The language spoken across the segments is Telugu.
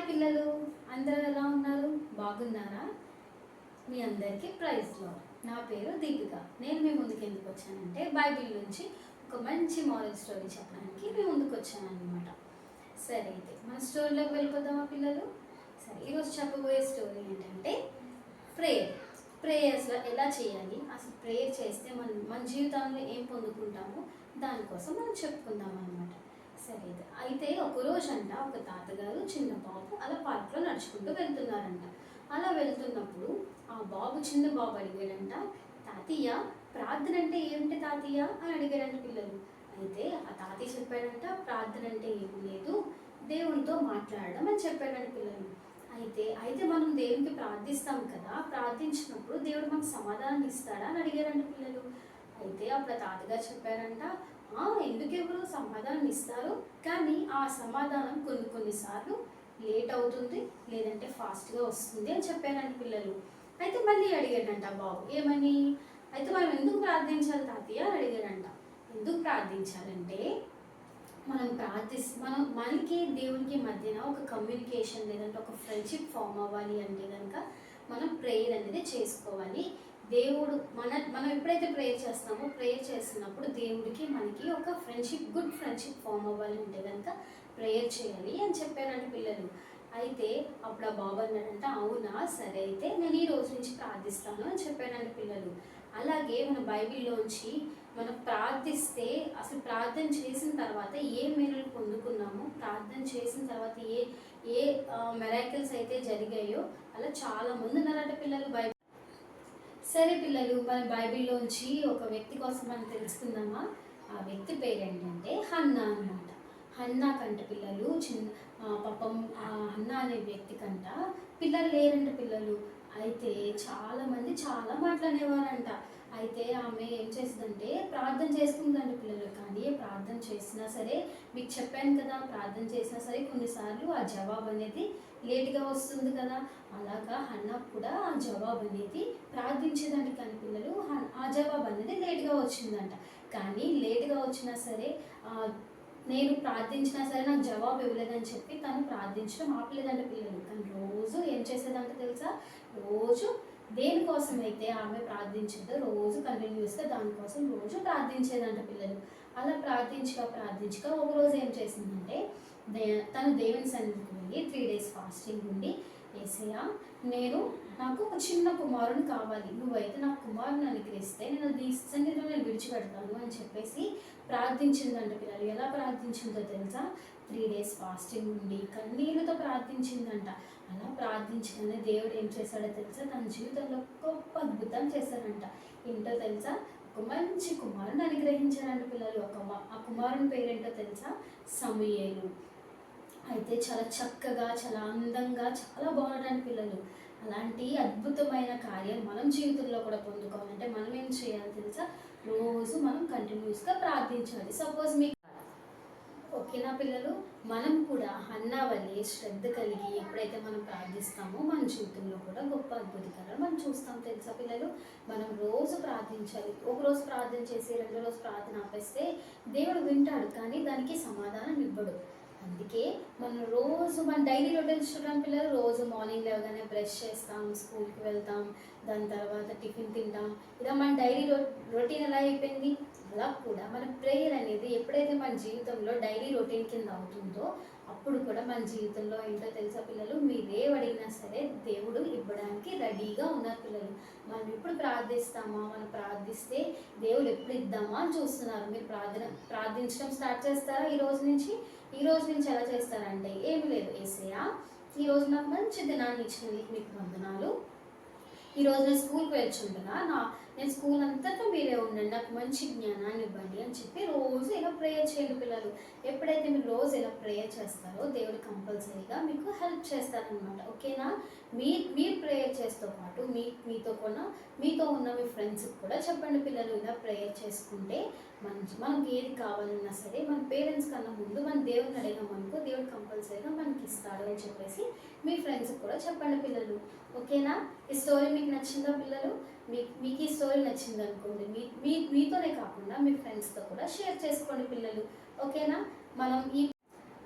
పిల్లలు, అందరూ ఎలా ఉన్నారు? బాగున్నారా? మీ అందరికీ ప్రైజ్లో. నా పేరు దీపిక. నేను మీ ముందుకు ఎందుకు వచ్చానంటే బైబిల్ నుంచి ఒక మంచి మారల్ స్టోరీ చెప్పడానికి మీ ముందుకు వచ్చానన్నమాట. సరే, అయితే మన స్టోరీలోకి వెళ్ళిపోదామా పిల్లలు? సరే, ఈరోజు చెప్పబోయే స్టోరీ ఏంటంటే ప్రేయర్స్లో ఎలా చేయాలి, అసలు ప్రేయర్ చేస్తే మన జీవితంలో ఏం పొందుకుంటామో దానికోసం మనం చెప్పుకుందాం అన్నమాట. సరే, అయితే ఒకరోజంట ఒక తాతగారు చిన్న బాబు అలా పార్క్లో నడుచుకుంటూ వెళ్తున్నారంట. అలా వెళ్తున్నప్పుడు ఆ చిన్న బాబు అడిగాడంట, తాతయ్య ప్రార్థన అంటే ఏమిటి తాతయ్య అని అడిగాడంట పిల్లలు. అయితే ఆ తాతయ్య చెప్పాడంట, ప్రార్థన అంటే ఏమి లేదు, దేవునితో మాట్లాడడం అని చెప్పాడంట పిల్లలు. అయితే మనం దేవునికి ప్రార్థిస్తాం కదా, ప్రార్థించినప్పుడు దేవుడు మనకు సమాధానం ఇస్తాడా అని అడిగారంట పిల్లలు. అయితే అప్పుడు తాతగారు చెప్పారంట, ఎందుకు ఎవరు సమాధానం ఇస్తారు, కానీ ఆ సమాధానం కొన్నిసార్లు లేట్ అవుతుంది, లేదంటే ఫాస్ట్గా వస్తుంది అని చెప్పారంట పిల్లలు. అయితే మళ్ళీ అడిగాడంట బాబు, ఏమని? అయితే మనం ఎందుకు ప్రార్థించాలి తాతయ్య అని అడిగాడంట. ఎందుకు ప్రార్థించాలంటే మనం మనకి దేవునికి మధ్యన ఒక కమ్యూనికేషన్ లేదంటే ఒక ఫ్రెండ్షిప్ ఫామ్ అవ్వాలి అంటే కనుక మనం ప్రేయర్ అనేది చేసుకోవాలి. దేవుడు మనం ఎప్పుడైతే ప్రేయర్ చేస్తామో, ప్రేయర్ చేస్తున్నప్పుడు దేవుడికి మనకి ఒక గుడ్ ఫ్రెండ్షిప్ ఫామ్ అవ్వాలి అంటే కనుక ప్రేయర్ చేయాలి అని చెప్పారంట పిల్లలు. అయితే అప్పుడు ఆ బాబు అన్నాడంట, అవునా సరే, అయితే నేను ఈ రోజు నుంచి ప్రార్థిస్తాను అని చెప్పానంట పిల్లలు. అలాగే మన బైబిల్లోంచి మనం ప్రార్థిస్తే అసలు ప్రార్థన చేసిన తర్వాత ఏ మేలు పొందుకున్నామో, ప్రార్థన చేసిన తర్వాత ఏ ఏ మెరాకిల్స్ అయితే జరిగాయో అలా చాలామంది ఉన్నారంట పిల్లలు బైబిల్. సరే పిల్లలు, మన బైబిల్లోంచి ఒక వ్యక్తి కోసం మనం తెలుసుకుందామా? ఆ వ్యక్తి పేరు ఏంటంటే హన్నా అన్నమాట. హన్నా కంట పిల్లలు పాపం హన్నా అనే వ్యక్తి కంట పిల్లలు లేరంట పిల్లలు. అయితే చాలామంది చాలా మాట్లాడేవారంట. అయితే ఆమె ఏం చేస్తుందంటే ప్రార్థన చేసుకుందంట పిల్లలు. కానీ ప్రార్థన చేసినా సరే, మీకు చెప్పాను కదా, ప్రార్థన చేసినా సరే కొన్నిసార్లు ఆ జవాబు అనేది లేట్గా వస్తుంది కదా. అలాగా హన్నా కూడా ఆ జవాబు అనేది ప్రార్థించేదంట, కానీ పిల్లలు ఆ జవాబు అనేది లేట్గా వచ్చిందంట. కానీ లేట్గా వచ్చినా సరే, నేను ప్రార్థించినా సరే నాకు జవాబు ఇవ్వలేదని చెప్పి తను ప్రార్థించడం ఆపలేదంట పిల్లలు. కానీ రోజు ఏం చేసేదంట తెలుసా? రోజు దేనికోసం అయితే ఆమె ప్రార్థించిందో రోజు కంటిన్యూస్గా దానికోసం రోజు ప్రార్థించేదంట పిల్లలు. అలా ప్రార్థించక ఒకరోజు ఏం చేసిందంటే తను దేవుని సన్నిధికి వెళ్ళి 3 days ఫాస్టింగ్ ఉండి, యేసయ్యా, నాకు ఒక చిన్న కుమారుని కావాలి, నువ్వైతే నాకు కుమారుని అనుగ్రహిస్తే నేను నీ సన్నిధిలో విడిచిపెడతాను అని చెప్పేసి ప్రార్థించిందంట పిల్లలు. ఎలా ప్రార్థించిందో తెలుసా? 3 days ఫాస్టింగ్ ఉండి కన్నీళ్ళతో ప్రార్థించిందంట. అలా ప్రార్థించగానే దేవుడు ఏం చేశాడో తెలుసా? తన జీవితంలో గొప్ప అద్భుతం చేశాడంట. ఏంటో తెలుసా? ఒక మంచి కుమారుని అనుగ్రహించారంట పిల్లలు. ఆ కుమారుని పేరేంటో తెలుసా? సమూయేలు. అయితే చాలా చక్కగా, చాలా అందంగా, చాలా బాగున్నాడు పిల్లలు. అలాంటి అద్భుతమైన కార్యం మనం జీవితంలో కూడా పొందుకోవాలంటే మనం ఏం చేయాలి తెలుసా? రోజు మనం కంటిన్యూస్గా ప్రార్థించాలి. సపోజ్ మీకు ఓకేనా పిల్లలు? మనం కూడా హన్నా వల్లే శ్రద్ధ కలిగి ఎప్పుడైతే మనం ప్రార్థిస్తామో మన జీవితంలో కూడా గొప్ప అద్భుతకరాలు మనం చూస్తాం తెలుసా పిల్లలు? మనం రోజు ప్రార్థించాలి. ఒక రోజు ప్రార్థన చేసి 2వ రోజు ప్రార్థన ఆపేస్తే దేవుడు వింటాడు, కానీ దానికి సమాధానం ఇవ్వడు. అందుకే మనం రోజు మన డైలీ రొటీన్స్ చూడడం పిల్లలు. రోజు మార్నింగ్ లేవగానే బ్రష్ చేస్తాం, స్కూల్కి వెళ్తాం, దాని తర్వాత టిఫిన్ తింటాం. ఇలా మన డైలీ రొటీన్ ఎలా అయిపోయింది. అలా కూడా మన ప్రేయర్ అనేది ఎప్పుడైతే మన జీవితంలో డైలీ రొటీన్ కింద అవుతుందో అప్పుడు కూడా మన జీవితంలో ఏంటో తెలుసా పిల్లలు, మీరేం అడిగినా సరే దేవుడు ఇవ్వడానికి రెడీగా ఉన్నారు పిల్లలు. మనం ఎప్పుడు ప్రార్థిస్తామా, మనం ప్రార్థిస్తే దేవుడు ఎప్పుడు ఇద్దామా అని చూస్తున్నారు. మీరు ప్రార్థించడం స్టార్ట్ చేస్తారా ఈ రోజు నుంచి ఎలా చేస్తారంటే, ఏమి లేదు, యేసయ్యా, ఈరోజు నాకు మంచి దినాన్ని ఇచ్చినందుకు మీకు వందనాలు. ఈరోజు నేను స్కూల్కి వెళ్తుంటున్నా, నేను స్కూల్ అంతటా మీరే ఉండండి, నాకు మంచి జ్ఞానాన్ని ఇవ్వండి అని చెప్పి రోజు ఇలా ప్రేయర్ చేయండి పిల్లలు. ఎప్పుడైతే మీరు రోజు ఇలా ప్రేయర్ చేస్తారో దేవుడు కంపల్సరీగా మీకు హెల్ప్ చేస్తారనమాట. ఓకేనా? మీరు ప్రేయర్ చేస్తూ పాటు మీతో ఉన్న మీ ఫ్రెండ్స్కి కూడా చెప్పండి పిల్లలు. ఇలా ప్రేయర్ చేసుకుంటే మనకి ఏది కావాలన్నా సరే మన పేరెంట్స్ కన్నా ముందు మన దేవుడిని అడిగామనుకో దేవుడు కంపల్సరీగా మనకి ఇస్తాడు అని చెప్పేసి మీ ఫ్రెండ్స్కి కూడా చెప్పండి పిల్లలు. ఓకేనా? ఈ స్టోరీ మీకు నచ్చిందా పిల్లలు? మీకు ఈ స్టోరీ నచ్చింది అనుకోండి, మీతోనే కాకుండా మీ ఫ్రెండ్స్తో కూడా షేర్ చేసుకోండి పిల్లలు. ఓకేనా? మనం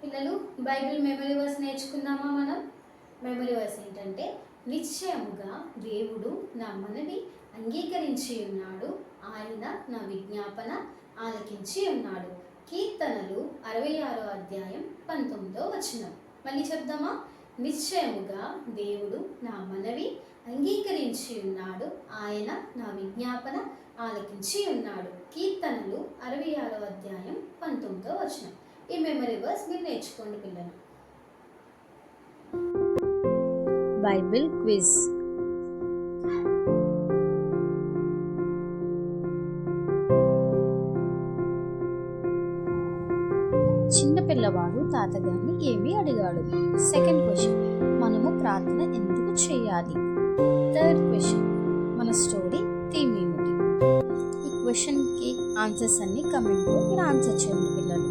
పిల్లలు బైబిల్ మెమరీ వర్స్ నేర్చుకుందామా మనం? మెమరీ వర్స్ ఏంటంటే, నిశ్చయముగా దేవుడు నా మనవి అంగీకరించి ఉన్నాడు, ఆయన నా విజ్ఞాపన ఆలకించి ఉన్నాడు. కీర్తనలు 66వ అధ్యాయం 19వ వచనం. మళ్ళీ చెప్దామా? నిశ్చయముగా దేవుడు నా మనవి అంగీకరించి ఉన్నాడు, ఆయన నా విజ్ఞాపన ఆలకించి ఉన్నాడు. కీర్తనలు 66వ అధ్యాయం 19వ వచనం. ఈ మెమరీ వర్స్ మీరు నేర్చుకోండి పిల్లలు. Bible quiz. చిన్న పిల్లవాడు తాతగారిని ఏమి అడిగాడు? సెకండ్ క్వశ్చన్, మనము ప్రార్థన ఎందుకు చేయాలి? థర్డ్ క్వశ్చన్, మన స్టోరీ థీమ్ ఏమిటి? ఈ క్వశ్చన్కి ఆన్సర్స్ అన్ని కమెంట్లో మీరు ఆన్సర్ చేయండి పిల్లలు.